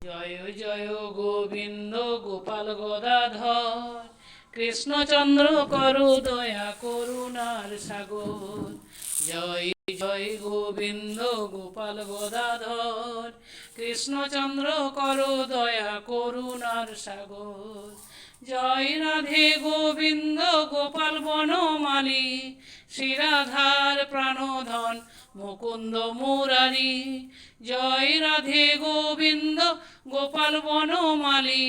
জয় জয় গোবিন্দ গোপাল গদাধর, কৃষ্ণচন্দ্র করু দয়া করুণার সাগর। জয় জয় গোবিন্দ গোপাল গদাধর, কৃষ্ণচন্দ্র করু দয়া করুণার সাগর। জয় রাধে গোবিন্দ গোপাল বনমালী, শ্রীরাধার প্রাণধন মুকুন্দ মুরারি। জয় রাধে গোবিন্দ গোপাল বনমালী,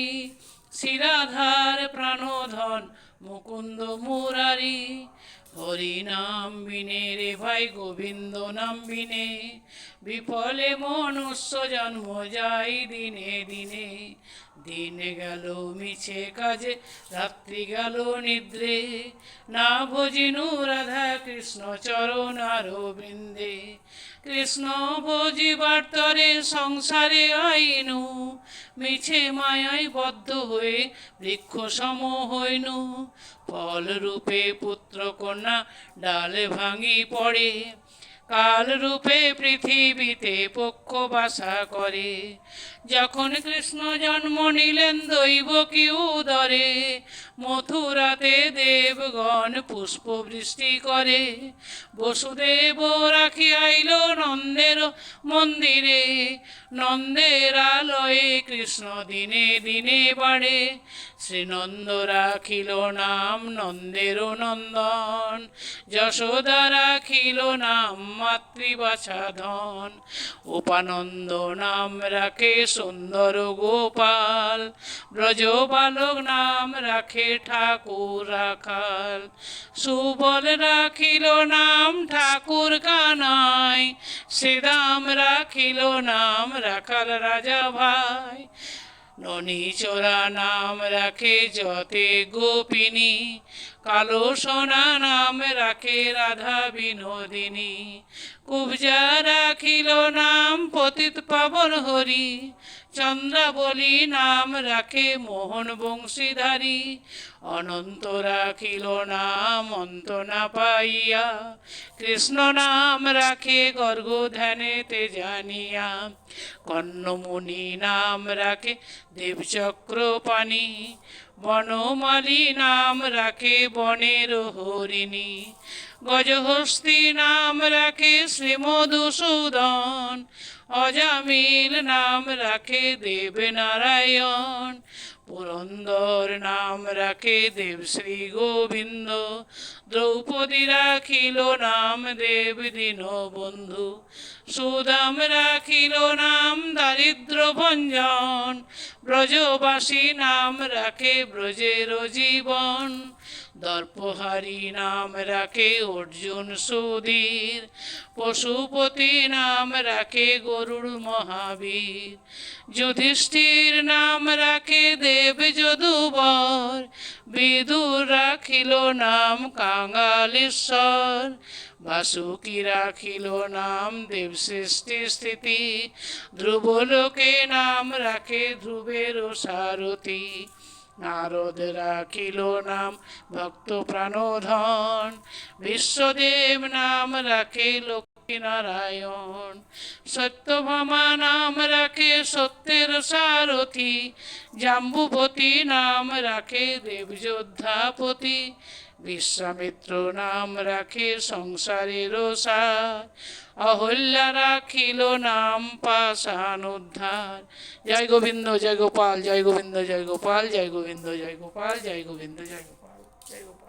শ্রীরাধার প্রাণধন মুকুন্দ মুরারি। হরি নাম বিনে রে ভাই গোবিন্দ নাম বিনে, বিফলে মনুষ্য জন্ম যায় দিনে দিনে। দিন গেল মিছে কাজে, রাত্রি গেল নিদ্রে, না ভজিনু রাধা কৃষ্ণ চরণ আরবিন্দে। কৃষ্ণ ভজিবার তরে সংসারে আইনু, মিছে মায়ায় বদ্ধ হয়ে বৃক্ষ সম হইনু। ফল রূপে পুত্র কন্যা ডালে ভাঙি পড়ে, কাল রূপে পৃথিবীতে পক্ষ বাসা করে। যখন কৃষ্ণ জন্ম নিলেন দৈবকী উদরে, মথুরাতে দেবগণ পুষ্প বৃষ্টি করে। বসুদেব রাখি আইল নন্দের মন্দিরে, নন্দের আলয়ে কৃষ্ণ দিনে দিনে বাড়ে। শ্রীনন্দ রাখিল নাম নন্দের নন্দন, যশোদা রাখিল নাম মাতৃবাছাধন। উপানন্দ নাম রাখে সুন্দর গোপাল, ব্রজ বালক নাম রাখে ঠাকুর রাখাল। সুবল রাখিল নাম ঠাকুর কানাই, শ্রীদাম রাখিল নাম রাখাল রাজা ভাই। ননীচোরা নাম রাখে যতে গোপিনী, কালো সোনা নাম রাখে রাধা বিনোদিনী। কুবজা রাখিল নাম পতিত পাবন হরি, চন্দ্রাবলী নাম রাখে মোহন বংশীধারী। অনন্ত রাখিল নাম অন্ত না পাইয়া, কৃষ্ণ নাম রাখে গর্গ ধ্যানেতে জানিয়া। কর্ণমুনি নাম রাখে দেবচক্র পানি, বনমালী নাম রাখে বনের হরিণী। গজহস্তি নাম রাখে শ্রীমধুসূদন, অজামিল নাম রাখে দেবনারায়ণ। পুরন্দর নাম রাখে দেব শ্রী গোবিন্দ, দ্রৌপদী রাখিল নাম দেব দীনবন্ধু। সুদাম রাখিল নাম দারিদ্র ভঞ্জন, ব্রজবাসী নাম রাখে ব্রজের জীবন। দর্পহারি নাম রাখে অর্জুন সুধীর, পশুপতি নাম রাখে গরুড় মহাবীর। যুধিষ্ঠির নাম রাখে দেব যদুবর, বিদুর রাখিল নাম কাঙ্গালেশ্বর। বাসুকি রাখিল নাম দেব সৃষ্টি স্থিতি, ধ্রুবলোকে নাম রাখে ধ্রুবের সারথি। নারদ রাখিল নাম ভক্ত প্রাণধন, বিশ্বদেব নাম রাখে লক্ষ্মী নারায়ণ। সত্যভামা নাম রাখে সত্যের সারথি, জাম্বুবতী নাম রাখে দেবযোদ্ধাপতি। বিশ্বামিত্র নাম রাখে সংসারের সার, অহল্যা রাখিল নাম পাষাণ উদ্ধার। জয় গোবিন্দ জয় গোপাল, জয় গোবিন্দ জয় গোপাল, জয় গোবিন্দ জয় গোপাল, জয় গোবিন্দ জয় গোপাল, জয় গোপাল।